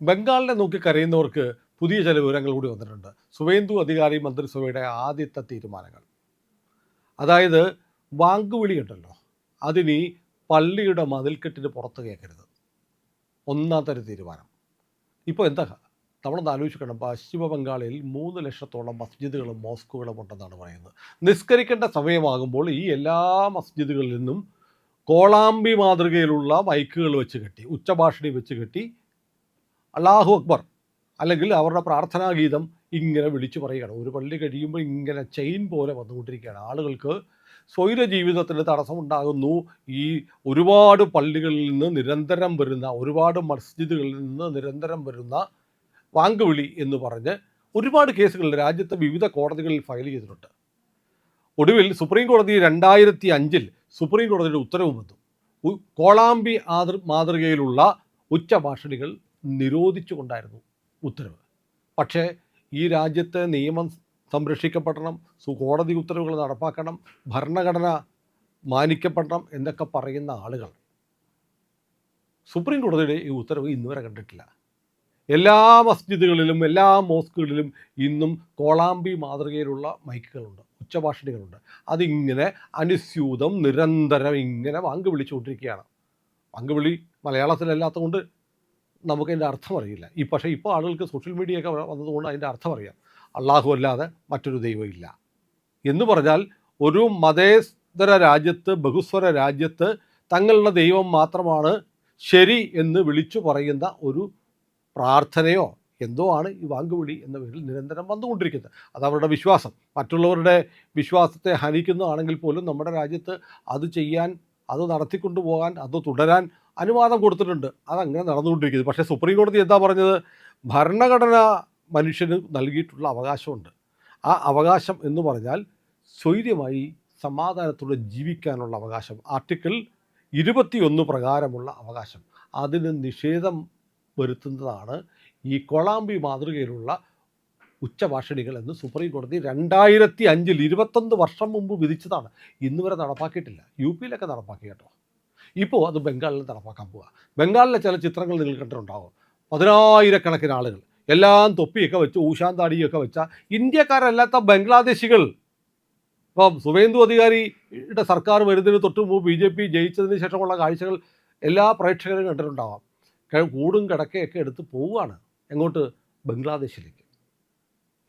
ബംഗാളിനെ നോക്കി കരയുന്നവർക്ക് പുതിയ ചില വിവരങ്ങൾ കൂടി വന്നിട്ടുണ്ട്. സുവേന്ദു അധികാരി മന്ത്രിസഭയുടെ ആദ്യത്തെ തീരുമാനങ്ങൾ. അതായത് വാങ്കുവിളി ഉണ്ടല്ലോ, അതിനി പള്ളിയുടെ മതിൽക്കെട്ടിന് പുറത്ത് കേൾക്കരുത്. ഒന്നാമത്തെ ഒരു തീരുമാനം. ഇപ്പോൾ എന്താ നമ്മളൊന്ന് ആലോചിക്കണം. പശ്ചിമ ബംഗാളിൽ 3 ലക്ഷത്തോളം മസ്ജിദുകളും മോസ്കുകളും ഉണ്ടെന്നാണ് പറയുന്നത്. നിസ്കരിക്കേണ്ട സമയമാകുമ്പോൾ ഈ എല്ലാ മസ്ജിദുകളിൽ നിന്നും കോളാമ്പി മാതൃകയിലുള്ള മൈക്കുകൾ വെച്ച് കെട്ടി, ഉച്ചഭാഷിണി വെച്ച് കെട്ടി അല്ലാഹു അക്ബർ അല്ലെങ്കിൽ അവരുടെ പ്രാർത്ഥനാ ഗീതം ഇങ്ങനെ വിളിച്ചു പറയുകയാണ്. ഒരു പള്ളി കഴിയുമ്പോൾ ഇങ്ങനെ ചെയിൻ പോലെ വന്നുകൊണ്ടിരിക്കുകയാണ്. ആളുകൾക്ക് സ്വൈര ജീവിതത്തിന് തടസ്സമുണ്ടാകുന്നു. ഈ ഒരുപാട് പള്ളികളിൽ നിന്ന് നിരന്തരം വരുന്ന, ഒരുപാട് മസ്ജിദുകളിൽ നിന്ന് നിരന്തരം വരുന്ന വാങ്കുവിളി എന്ന് പറഞ്ഞ് ഒരുപാട് കേസുകൾ രാജ്യത്തെ വിവിധ കോടതികളിൽ ഫയൽ ചെയ്തിട്ടുണ്ട്. ഒടുവിൽ സുപ്രീം കോടതി 2005 സുപ്രീം കോടതിയുടെ ഉത്തരവ് വന്നു. കോളാമ്പി മാതൃകയിലുള്ള ഉച്ചഭാഷണികൾ നിരോധിച്ചുകൊണ്ടായിരുന്നു ഉത്തരവ്. പക്ഷേ ഈ രാജ്യത്തെ നിയമം സംരക്ഷിക്കപ്പെടണം, കോടതി ഉത്തരവുകൾ നടപ്പാക്കണം, ഭരണഘടന മാനിക്കപ്പെടണം എന്നൊക്കെ പറയുന്ന ആളുകൾ സുപ്രീം കോടതിയുടെ ഈ ഉത്തരവ് ഇന്നുവരെ കണ്ടിട്ടില്ല. എല്ലാ മസ്ജിദുകളിലും എല്ലാ മോസ്കുകളിലും ഇന്നും കോളാമ്പി മാതൃകയിലുള്ള മൈക്കുകളുണ്ട്, ഉച്ചഭാഷണികളുണ്ട്. അതിങ്ങനെ അനുസ്യൂതം നിരന്തരം ഇങ്ങനെ വാങ്ക് വിളിച്ചുകൊണ്ടിരിക്കുകയാണ്. വാങ്കുവിളി മലയാളത്തിലല്ലാത്തത് കൊണ്ട് നമുക്കതിൻ്റെ അർത്ഥം അറിയില്ല. പക്ഷേ ഇപ്പോൾ ആളുകൾക്ക് സോഷ്യൽ മീഡിയയൊക്കെ വന്നതുകൊണ്ട് അതിൻ്റെ അർത്ഥം അറിയാം. അള്ളാഹു അല്ലാതെ മറ്റൊരു ദൈവമില്ല എന്ന് പറഞ്ഞാൽ ഒരു മതേതര രാജ്യത്ത്, ബഹുസ്വര രാജ്യത്ത് തങ്ങളുടെ ദൈവം മാത്രമാണ് ശരി എന്ന് വിളിച്ചു പറയുന്ന ഒരു പ്രാർത്ഥനയോ എന്തോ ആണ് ഈ വാങ്കുവിളി എന്ന പേരിൽ നിരന്തരം വന്നുകൊണ്ടിരിക്കുന്നത്. അതവരുടെ വിശ്വാസം, മറ്റുള്ളവരുടെ വിശ്വാസത്തെ ഹനിക്കുന്നതാണെങ്കിൽ പോലും നമ്മുടെ രാജ്യത്ത് അത് ചെയ്യാൻ, അത് നടത്തിക്കൊണ്ടു പോകാൻ, അത് തുടരാൻ അനുവാദം കൊടുത്തിട്ടുണ്ട്. അതങ്ങനെ നടന്നുകൊണ്ടിരിക്കുന്നത്. പക്ഷേ സുപ്രീം കോടതി എന്താ പറഞ്ഞത്? ഭരണഘടന മനുഷ്യന് നൽകിയിട്ടുള്ള അവകാശമുണ്ട്. ആ അവകാശം എന്ന് പറഞ്ഞാൽ സ്വൈര്യമായി സമാധാനത്തോടെ ജീവിക്കാനുള്ള അവകാശം, ആർട്ടിക്കിൾ 21 പ്രകാരമുള്ള അവകാശം. അതിന് നിഷേധം വരുത്തുന്നതാണ് ഈ കോളാമ്പി മാതൃകയിലുള്ള ഉച്ചഭാഷണികൾ എന്ന് സുപ്രീം കോടതി 2005 21 വർഷം മുമ്പ് വിധിച്ചതാണ്. ഇന്ന് വരെ നടപ്പാക്കിയിട്ടില്ല. യു പിയിലൊക്കെ നടപ്പാക്കി കേട്ടോ. ഇപ്പോൾ അത് ബംഗാളിൽ നടപ്പാക്കാൻ പോവുക. ബംഗാളിലെ ചില ചിത്രങ്ങൾ നിങ്ങൾ കണ്ടിട്ടുണ്ടാകും. 10,000കണക്കിന് ആളുകൾ, എല്ലാം തൊപ്പിയൊക്കെ വെച്ച് ഊശാന്താടിയൊക്കെ വെച്ച ഇന്ത്യക്കാരല്ലാത്ത ബംഗ്ലാദേശികൾ. ഇപ്പം സുവേന്ദു അധികാരിയുടെ സർക്കാർ വരുന്നതിന് തൊട്ട് മുമ്പ് BJP ജയിച്ചതിന് ശേഷമുള്ള കാഴ്ചകൾ എല്ലാ പ്രേക്ഷകരും കണ്ടിട്ടുണ്ടാവാം. കൂടും കിടക്കയൊക്കെ എടുത്ത് പോവുകയാണ്. എങ്ങോട്ട്? ബംഗ്ലാദേശിലേക്ക്.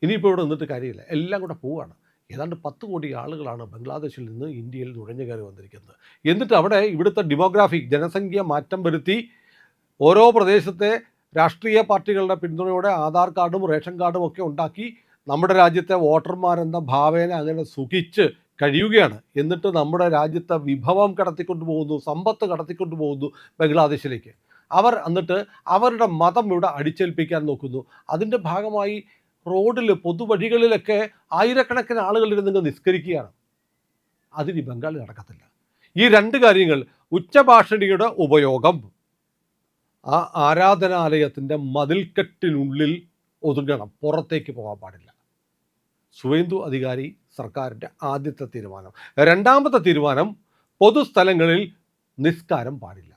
ഇനിയിപ്പോൾ ഇവിടെ നിന്നിട്ട് കാര്യമില്ല, എല്ലാം കൂടെ പോവുകയാണ്. ഏതാണ്ട് 10 കോടി ആളുകളാണ് ബംഗ്ലാദേശിൽ നിന്ന് ഇന്ത്യയിൽ നുഴഞ്ഞു കയറി വന്നിരിക്കുന്നത്. എന്നിട്ട് അവിടെ ഇവിടുത്തെ ഡെമോഗ്രാഫിക് ജനസംഖ്യ മാറ്റം വരുത്തി ഓരോ പ്രദേശത്തെ രാഷ്ട്രീയ പാർട്ടികളുടെ പിന്തുണയോടെ ആധാർ കാർഡും റേഷൻ കാർഡും ഒക്കെ ഉണ്ടാക്കി നമ്മുടെ രാജ്യത്തെ വോട്ടർമാരെന്ന ഭാവേന അങ്ങനെ സുഖിച്ച് കഴിയുകയാണ്. എന്നിട്ട് നമ്മുടെ രാജ്യത്തെ വിഭവം കടത്തിക്കൊണ്ടു പോകുന്നു, സമ്പത്ത് കടത്തിക്കൊണ്ടു പോകുന്നു ബംഗ്ലാദേശിലേക്ക്. അവർ എന്നിട്ട് അവരുടെ മതം ഇവിടെ അടിച്ചേൽപ്പിക്കാൻ നോക്കുന്നു. അതിൻ്റെ ഭാഗമായി റോഡിൽ, പൊതുവഴികളിലൊക്കെ ആയിരക്കണക്കിന് ആളുകൾ ഇരുന്ന് നിസ്കരിക്കുകയാണ്. അതിന് ബംഗാളിൽ നടക്കത്തില്ല. ഈ 2 കാര്യങ്ങൾ, ഉച്ചഭാഷണിയുടെ ഉപയോഗം ആ ആരാധനാലയത്തിൻ്റെ മതിൽക്കെട്ടിനുള്ളിൽ ഒതുങ്ങണം, പുറത്തേക്ക് പോകാൻ പാടില്ല. സുവേന്ദു അധികാരി സർക്കാരിൻ്റെ ആദ്യത്തെ തീരുമാനം. രണ്ടാമത്തെ തീരുമാനം, പൊതുസ്ഥലങ്ങളിൽ നിസ്കാരം പാടില്ല.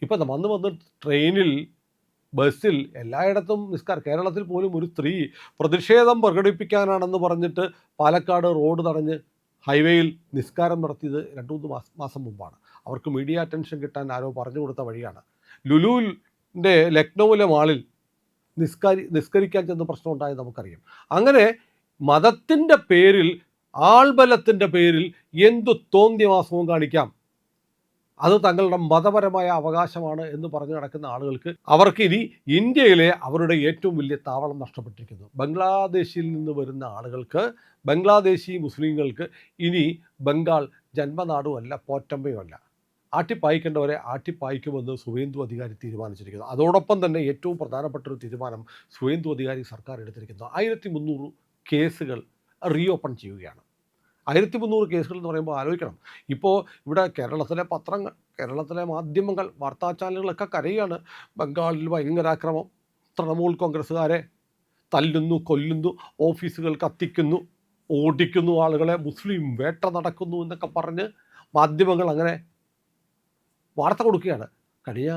ഇപ്പം വന്ന് ട്രെയിനിൽ, ബസ്സിൽ എല്ലായിടത്തും നിസ്കാരം. കേരളത്തിൽ പോലും ഒരു സ്ത്രീ പ്രതിഷേധം പ്രകടിപ്പിക്കാനാണെന്ന് പറഞ്ഞിട്ട് പാലക്കാട് റോഡ് തടഞ്ഞ് ഹൈവേയിൽ നിസ്കാരം നടത്തിയത് 2-3 മാസം മുമ്പാണ്. അവർക്ക് മീഡിയ അറ്റൻഷൻ കിട്ടാൻ ആരോ പറഞ്ഞു കൊടുത്ത വഴിയാണ്. ലുലുവിൻ്റെ ലക്നൗവിലെ മാളിൽ നിസ്കരിക്കാൻ ചെന്ന പ്രശ്നം ഉണ്ടായത് നമുക്കറിയാം. അങ്ങനെ മതത്തിൻ്റെ പേരിൽ, ആൾബലത്തിൻ്റെ പേരിൽ എന്തു തോന്നിയവാസവും കാണിക്കാം, അത് തങ്ങളുടെ മതപരമായ അവകാശമാണ് എന്ന് പറഞ്ഞു നടക്കുന്ന ആളുകൾക്ക്, അവർക്ക് ഇനി ഇന്ത്യയിലെ അവരുടെ ഏറ്റവും വലിയ താവളം നഷ്ടപ്പെട്ടിരിക്കുന്നു. ബംഗ്ലാദേശിൽ നിന്ന് വരുന്ന ആളുകൾക്ക്, ബംഗ്ലാദേശി മുസ്ലിങ്ങൾക്ക് ഇനി ബംഗാൾ ജന്മനാടുമല്ല, പോറ്റമ്പയുമല്ല. ആട്ടിപ്പായിക്കേണ്ടവരെ ആട്ടിപ്പായിക്കുമെന്ന് സുവേന്ദു അധികാരി തീരുമാനിച്ചിരിക്കുന്നു. അതോടൊപ്പം തന്നെ ഏറ്റവും പ്രധാനപ്പെട്ടൊരു തീരുമാനം സുവേന്ദു അധികാരി സർക്കാർ എടുത്തിരിക്കുന്നു. 1300 കേസുകൾ റീഓപ്പൺ ചെയ്യുകയാണ്. 1300 കേസുകൾ എന്ന് പറയുമ്പോൾ ആലോചിക്കണം. ഇപ്പോൾ ഇവിടെ കേരളത്തിലെ പത്രങ്ങൾ, കേരളത്തിലെ മാധ്യമങ്ങൾ, വാർത്താ ചാനലുകളൊക്കെ കരയാണ്. ബംഗാളിൽ ഭയങ്കരാക്രമം, തൃണമൂൽ കോൺഗ്രസ്സുകാരെ തല്ലുന്നു, കൊല്ലുന്നു, ഓഫീസുകൾ കത്തിക്കുന്നു, ഓടിക്കുന്നു ആളുകളെ, മുസ്ലിം വേട്ട നടക്കുന്നു എന്നൊക്കെ പറഞ്ഞ് മാധ്യമങ്ങൾ അങ്ങനെ വാർത്ത കൊടുക്കുകയാണ്. കഴിഞ്ഞ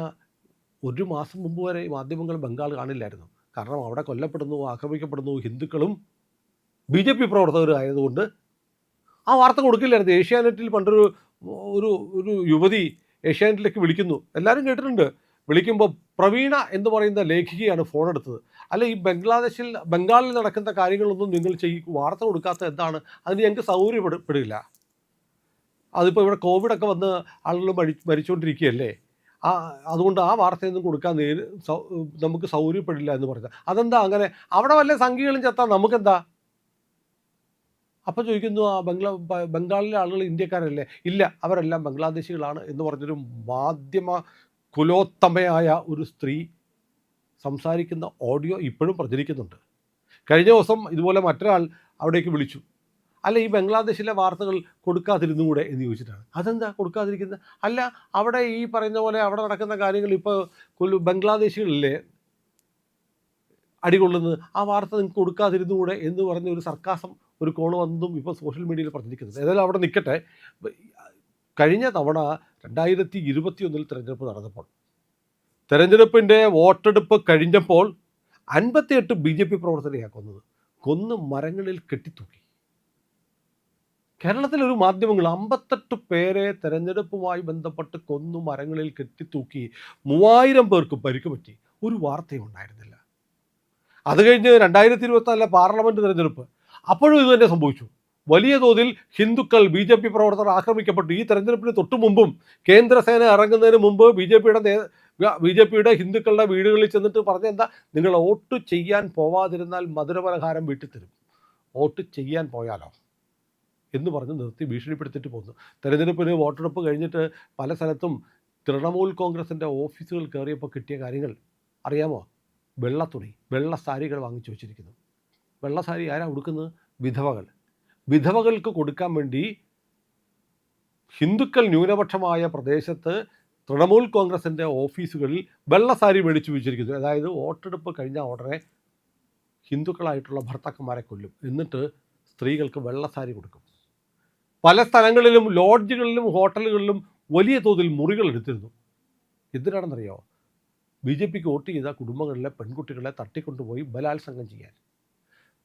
ഒരു മാസം മുമ്പ് വരെ ഈ മാധ്യമങ്ങൾ ബംഗാൾ കാണില്ലായിരുന്നു. കാരണം അവിടെ കൊല്ലപ്പെടുന്നു, ആക്രമിക്കപ്പെടുന്നു ഹിന്ദുക്കളും BJP പ്രവർത്തകരും ആയതുകൊണ്ട് ആ വാർത്ത കൊടുക്കില്ലായിരുന്നു. ഏഷ്യാനെറ്റിൽ പണ്ടൊരു ഒരു ഒരു യുവതി ഏഷ്യാനെറ്റിലേക്ക് വിളിക്കുന്നു, എല്ലാവരും കേട്ടിട്ടുണ്ട്. വിളിക്കുമ്പോൾ പ്രവീണ എന്ന് പറയുന്ന ലേഖികയാണ് ഫോൺ എടുത്തത്. അല്ല, ഈ ബംഗാളിൽ നടക്കുന്ന കാര്യങ്ങളൊന്നും നിങ്ങൾ വാർത്ത കൊടുക്കാത്ത എന്താണ്? അതിന് ഞങ്ങൾക്ക് സൗകര്യപ്പെടില്ല. അതിപ്പോൾ ഇവിടെ കോവിഡൊക്കെ വന്ന് ആളുകൾ മരിച്ചുകൊണ്ടിരിക്കുകയല്ലേ, അതുകൊണ്ട് ആ വാർത്തയൊന്നും കൊടുക്കാൻ നമുക്ക് സൗകര്യപ്പെടില്ല എന്ന് പറഞ്ഞത്. അതെന്താ അങ്ങനെ? അവിടെ വല്ല സംഖ്യകളും ചത്താൽ നമുക്കെന്താ? അപ്പോൾ ചോദിക്കുന്നു, ബംഗാളിലെ ആളുകൾ ഇന്ത്യക്കാരല്ലേ? ഇല്ല, അവരെല്ലാം ബംഗ്ലാദേശികളാണ് എന്ന് പറഞ്ഞൊരു മാധ്യമ കുലോത്തമയായ ഒരു സ്ത്രീ സംസാരിക്കുന്ന ഓഡിയോ ഇപ്പോഴും പ്രചരിക്കുന്നുണ്ട്. കഴിഞ്ഞ ദിവസം ഇതുപോലെ മറ്റൊരാൾ അവിടേക്ക് വിളിച്ചു. അല്ല, ഈ ബംഗ്ലാദേശിലെ വാർത്തകൾ കൊടുക്കാതിരുന്നുകൂടെ എന്ന് ചോദിച്ചിട്ടാണ്. അതെന്താ കൊടുക്കാതിരിക്കുന്നത്? അല്ല, അവിടെ ഈ പറയുന്ന പോലെ അവിടെ നടക്കുന്ന കാര്യങ്ങൾ ഇപ്പോൾ ബംഗ്ലാദേശികളിലെ അടികൊള്ളുന്നത്, ആ വാർത്ത നിങ്ങൾക്ക് കൊടുക്കാതിരുന്നുകൂടെ എന്ന് പറഞ്ഞ ഒരു സർക്കാസം, ഒരു കോൾ വന്നതും ഇപ്പോൾ സോഷ്യൽ മീഡിയയിൽ പ്രചരിക്കുന്നത്. ഏതായാലും അവിടെ നിൽക്കട്ടെ. കഴിഞ്ഞ തവണ 2021 തെരഞ്ഞെടുപ്പ് നടന്നപ്പോൾ, തെരഞ്ഞെടുപ്പിൻ്റെ വോട്ടെടുപ്പ് കഴിഞ്ഞപ്പോൾ 58 BJP പ്രവർത്തകരെയാണ് കൊന്ന് മരങ്ങളിൽ കെട്ടിത്തൂക്കി. കേരളത്തിലൊരു മാധ്യമങ്ങൾ 58 പേരെ തെരഞ്ഞെടുപ്പുമായി ബന്ധപ്പെട്ട് കൊന്നു മരങ്ങളിൽ കെട്ടിത്തൂക്കി. 3000 പേർക്ക് പരിക്ക് പറ്റി. ഒരു വാർത്തയും ഉണ്ടായിരുന്നില്ല. അത് കഴിഞ്ഞ് 2024 പാർലമെൻറ്റ് തെരഞ്ഞെടുപ്പ്, അപ്പോഴും ഇത് തന്നെ സംഭവിച്ചു. വലിയ തോതിൽ ഹിന്ദുക്കൾ BJP പ്രവർത്തകർ ആക്രമിക്കപ്പെട്ടു. ഈ തെരഞ്ഞെടുപ്പിന് തൊട്ടു മുമ്പും കേന്ദ്രസേന ഇറങ്ങുന്നതിന് മുമ്പ് BJPയുടെ ഹിന്ദുക്കളുടെ വീടുകളിൽ ചെന്നിട്ട് പറഞ്ഞെന്താ, നിങ്ങൾ വോട്ട് ചെയ്യാൻ പോവാതിരുന്നാൽ മധുരപലഹാരം വീട്ടിൽ തരും, വോട്ട് ചെയ്യാൻ പോയാലോ എന്ന് പറഞ്ഞ് നിർത്തി ഭീഷണിപ്പെടുത്തിയിട്ട് പോകുന്നു. തെരഞ്ഞെടുപ്പിന് വോട്ടെടുപ്പ് കഴിഞ്ഞിട്ട് പല സ്ഥലത്തും തൃണമൂൽ കോൺഗ്രസിൻ്റെ ഓഫീസുകൾ കയറിയപ്പോൾ കിട്ടിയ കാര്യങ്ങൾ അറിയാമോ? വെള്ളത്തുണി, വെള്ള സാരികൾ വാങ്ങിച്ചു വെച്ചിരിക്കുന്നു. വെള്ള സാരി ആരാ ഉടുക്കുന്നത്? വിധവകൾക്ക് കൊടുക്കാൻ വേണ്ടി ഹിന്ദുക്കൾ ന്യൂനപക്ഷമായ പ്രദേശത്ത് തൃണമൂൽ കോൺഗ്രസിൻ്റെ ഓഫീസുകളിൽ വെള്ള സാരി മേടിച്ചു വെച്ചിരിക്കുന്നു. അതായത് വോട്ടെടുപ്പ് കഴിഞ്ഞ ഉടനെ ഹിന്ദുക്കളായിട്ടുള്ള ഭർത്താക്കന്മാരെ കൊല്ലും, എന്നിട്ട് സ്ത്രീകൾക്ക് വെള്ള സാരി കൊടുക്കും. പല സ്ഥലങ്ങളിലും ലോഡ്ജുകളിലും ഹോട്ടലുകളിലും വലിയ തോതിൽ മുറികൾ എടുത്തിരുന്നു. എന്തിനാണെന്നറിയാമോ? BJPക്ക് വോട്ട് ചെയ്ത കുടുംബങ്ങളിലെ പെൺകുട്ടികളെ തട്ടിക്കൊണ്ടുപോയി ബലാത്സംഗം ചെയ്യാൻ.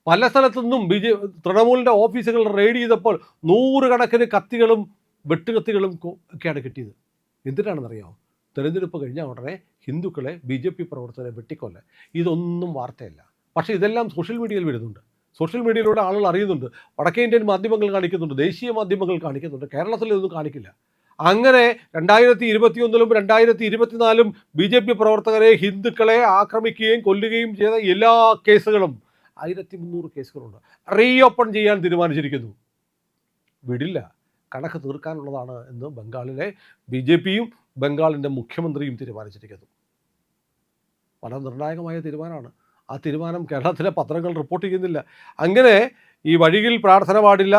പല സ്ഥലത്തുനിന്നും തൃണമൂലിൻ്റെ ഓഫീസുകൾ റെയ്ഡ് ചെയ്തപ്പോൾ 100 കണക്കിന് കത്തികളും വെട്ടുകത്തികളും ഒക്കെയാണ് കിട്ടിയത്. എന്തിനാണെന്നറിയാമോ? തെരഞ്ഞെടുപ്പ് കഴിഞ്ഞ ഉടനെ ഹിന്ദുക്കളെ BJP പ്രവർത്തകരെ വെട്ടിക്കൊല്ല. ഇതൊന്നും വാർത്തയല്ല, പക്ഷേ ഇതെല്ലാം സോഷ്യൽ മീഡിയയിൽ വരുന്നുണ്ട്. സോഷ്യൽ മീഡിയയിലൂടെ ആളുകൾ അറിയുന്നുണ്ട്. വടക്കേ ഇന്ത്യൻ മാധ്യമങ്ങൾ കാണിക്കുന്നുണ്ട്, ദേശീയ മാധ്യമങ്ങൾ കാണിക്കുന്നുണ്ട്. കേരളത്തിൽ ഇതൊന്നും കാണിക്കില്ല. അങ്ങനെ 2021 2024 BJP പ്രവർത്തകരെ, ഹിന്ദുക്കളെ ആക്രമിക്കുകയും കൊല്ലുകയും ചെയ്ത എല്ലാ കേസുകളും 1300 കേസുകളുണ്ട്. റീഓപ്പൺ ചെയ്യാൻ തീരുമാനിച്ചിരിക്കുന്നു. വിടില്ല, കണക്ക് തീർക്കാനുള്ളതാണ് എന്ന് ബംഗാളിലെ BJPയും ബംഗാളിൻ്റെ മുഖ്യമന്ത്രിയും തീരുമാനിച്ചിരിക്കുന്നു. വളരെ നിർണായകമായ തീരുമാനമാണ്. ആ തീരുമാനം കേരളത്തിലെ പത്രങ്ങൾ റിപ്പോർട്ട് ചെയ്യുന്നില്ല. അങ്ങനെ ഈ വഴിയിൽ പ്രാർത്ഥന പാടില്ല,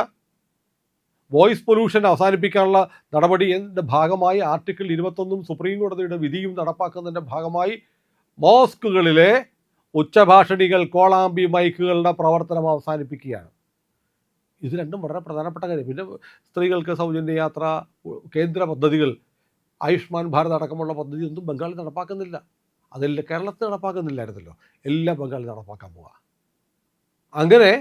വോയിസ് പൊല്യൂഷൻ അവസാനിപ്പിക്കാനുള്ള നടപടിയുടെ ഭാഗമായി ആർട്ടിക്കിൾ 21 സുപ്രീം കോടതിയുടെ വിധിയും നടപ്പാക്കുന്നതിൻ്റെ ഭാഗമായി മോസ്കുകളിലെ ഉച്ചഭാഷണികൾ, കോളാമ്പി മൈക്കുകളുടെ പ്രവർത്തനം അവസാനിപ്പിക്കുകയാണ്. ഇത് രണ്ടും വളരെ പ്രധാനപ്പെട്ട കാര്യം. പിന്നെ സ്ത്രീകൾക്ക് സൗജന്യ യാത്ര, കേന്ദ്ര പദ്ധതികൾ, ആയുഷ്മാൻ ഭാരത് അടക്കമുള്ള പദ്ധതിയൊന്നും ബംഗാളിൽ നടപ്പാക്കുന്നില്ല. അതെല്ലാം കേരളത്തിൽ നടപ്പാക്കുന്നില്ലായിരുന്നല്ലോ, എല്ലാം ബംഗാളിൽ നടപ്പാക്കാൻ പോവുക. അങ്ങനെ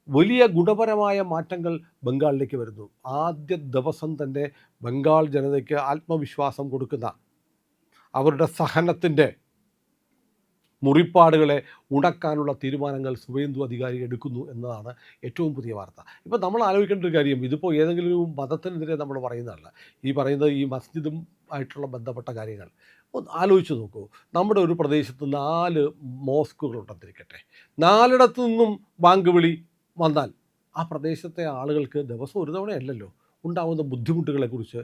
വലിയ ഗുണപരമായ മാറ്റങ്ങൾ ബംഗാളിലേക്ക് വരുന്നു. ആദ്യ ദിവസം തന്നെ ബംഗാൾ ജനതയ്ക്ക് ആത്മവിശ്വാസം കൊടുക്കുന്ന, അവരുടെ സഹനത്തിൻ്റെ മുറിപ്പാടുകളെ ഉണക്കാനുള്ള തീരുമാനങ്ങൾ സുവേന്ദു അധികാരി എടുക്കുന്നു എന്നതാണ് ഏറ്റവും പുതിയ വാർത്ത. ഇപ്പോൾ നമ്മൾ ആലോചിക്കേണ്ട ഒരു കാര്യം, ഇതിപ്പോൾ ഏതെങ്കിലും ഒരു മതത്തിനെതിരെ നമ്മൾ പറയുന്നതല്ല. ഈ പറയുന്നത് ഈ മസ്ജിദും ആയിട്ടുള്ള ബന്ധപ്പെട്ട കാര്യങ്ങൾ ഒന്ന് ആലോചിച്ച് നോക്കൂ. നമ്മുടെ ഒരു പ്രദേശത്ത് 4 മോസ്കുകളുണ്ടെന്നിരിക്കട്ടെ, 4ഇടത്തു നിന്നും ബാങ്ക് വിളി വന്നാൽ ആ പ്രദേശത്തെ ആളുകൾക്ക് ദിവസം ഒരു തവണയല്ലല്ലോ ഉണ്ടാകുന്ന ബുദ്ധിമുട്ടുകളെക്കുറിച്ച്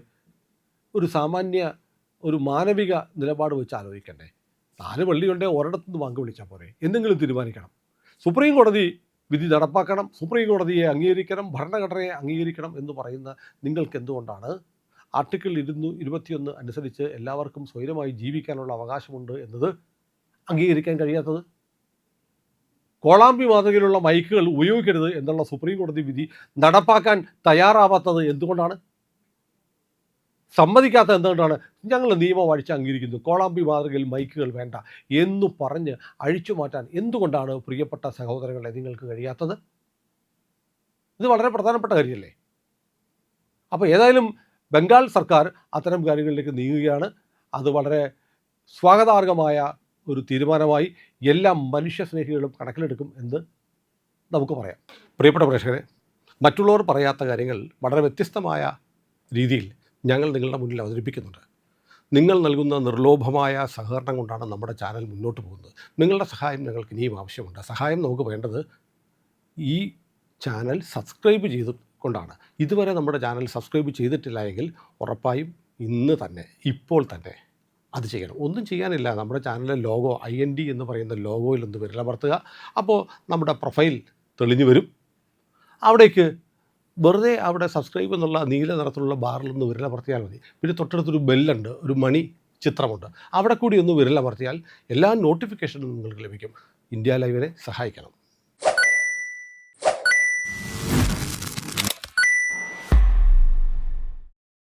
ഒരു മാനവിക നിലപാട് വെച്ച് ആലോചിക്കണ്ടേ? 4 പള്ളികളുടെ ഒരിടത്തുനിന്ന് ബാങ്ക് വിളിച്ചാൽ പോരെ? എന്തെങ്കിലും തീരുമാനിക്കണം. സുപ്രീം കോടതി വിധി നടപ്പാക്കണം, സുപ്രീം കോടതിയെ അംഗീകരിക്കണം, ഭരണഘടനയെ അംഗീകരിക്കണം എന്ന് പറയുന്ന നിങ്ങൾക്ക് എന്തുകൊണ്ടാണ് ആർട്ടിക്കിൾ 221 അനുസരിച്ച് എല്ലാവർക്കും സ്വൈരമായി ജീവിക്കാനുള്ള അവകാശമുണ്ട് എന്നത് അംഗീകരിക്കാൻ കഴിയാത്തത്? കോളാമ്പി മാതൃകയിലുള്ള മൈക്കുകൾ ഉപയോഗിക്കരുത് എന്നുള്ള സുപ്രീം കോടതി വിധി നടപ്പാക്കാൻ തയ്യാറാവാത്തത് എന്തുകൊണ്ടാണ്? സമ്മതിക്കാത്ത എന്തുകൊണ്ടാണ്? ഞങ്ങൾ നിയമം അംഗീകരിക്കുന്നു, കോളാമ്പി മാതൃകയിൽ മൈക്കുകൾ വേണ്ട എന്നു പറഞ്ഞ് അഴിച്ചു മാറ്റാൻ എന്തുകൊണ്ടാണ് പ്രിയപ്പെട്ട സഹോദരങ്ങളെ നിങ്ങൾക്ക് കഴിയാത്തത്? ഇത് വളരെ പ്രധാനപ്പെട്ട കാര്യമല്ലേ? അപ്പോൾ ഏതായാലും ബംഗാൾ സർക്കാർ അത്തരം കാര്യങ്ങളിലേക്ക് നീങ്ങുകയാണ്. അത് വളരെ സ്വാഗതാർഹമായ ഒരു തീരുമാനമായി എല്ലാ മനുഷ്യസ്നേഹികളും കണക്കിലെടുക്കും എന്ന് നമുക്ക് പറയാം. പ്രിയപ്പെട്ട പ്രേക്ഷകരെ, മറ്റുള്ളവർ പറയാത്ത കാര്യങ്ങൾ വളരെ വ്യത്യസ്തമായ രീതിയിൽ ഞങ്ങൾ നിങ്ങളുടെ മുന്നിൽ അവതരിപ്പിക്കുന്നുണ്ട്. നിങ്ങൾ നൽകുന്ന നിർലോഭമായ സഹകരണം കൊണ്ടാണ് നമ്മുടെ ചാനൽ മുന്നോട്ട് പോകുന്നത്. നിങ്ങളുടെ സഹായം ഞങ്ങൾക്ക് ഇനിയും ആവശ്യമുണ്ട്. സഹായം നമുക്ക് വേണ്ടത് ഈ ചാനൽ സബ്സ്ക്രൈബ് ചെയ്തുകൊണ്ടാണ്. ഇതുവരെ നമ്മുടെ ചാനൽ സബ്സ്ക്രൈബ് ചെയ്തിട്ടില്ല എങ്കിൽ ഉറപ്പായും ഇന്ന് തന്നെ, ഇപ്പോൾ തന്നെ അത് ചെയ്യണം. ഒന്നും ചെയ്യാനില്ല. നമ്മുടെ ചാനലിലെ ലോഗോ IND എന്ന് പറയുന്ന ലോഗോയിൽ ഒന്ന് വിരലമർത്തുക. അപ്പോൾ നമ്മുടെ പ്രൊഫൈൽ തെളിഞ്ഞു വരും. അവിടേക്ക് വെറുതെ അവിടെ സബ്സ്ക്രൈബ് എന്നുള്ള നീല നിറത്തിലുള്ള ബാറിലൊന്ന് വിരലമർത്തിയാൽ മതി. പിന്നെ തൊട്ടടുത്തൊരു ബെല്ലുണ്ട്, ഒരു മണി ചിത്രമുണ്ട്. അവിടെ കൂടി ഒന്ന് വിരലമർത്തിയാൽ എല്ലാ നോട്ടിഫിക്കേഷനും നിങ്ങൾക്ക് ലഭിക്കും. ഇന്ത്യ ലൈവിനെ സഹായിക്കണം.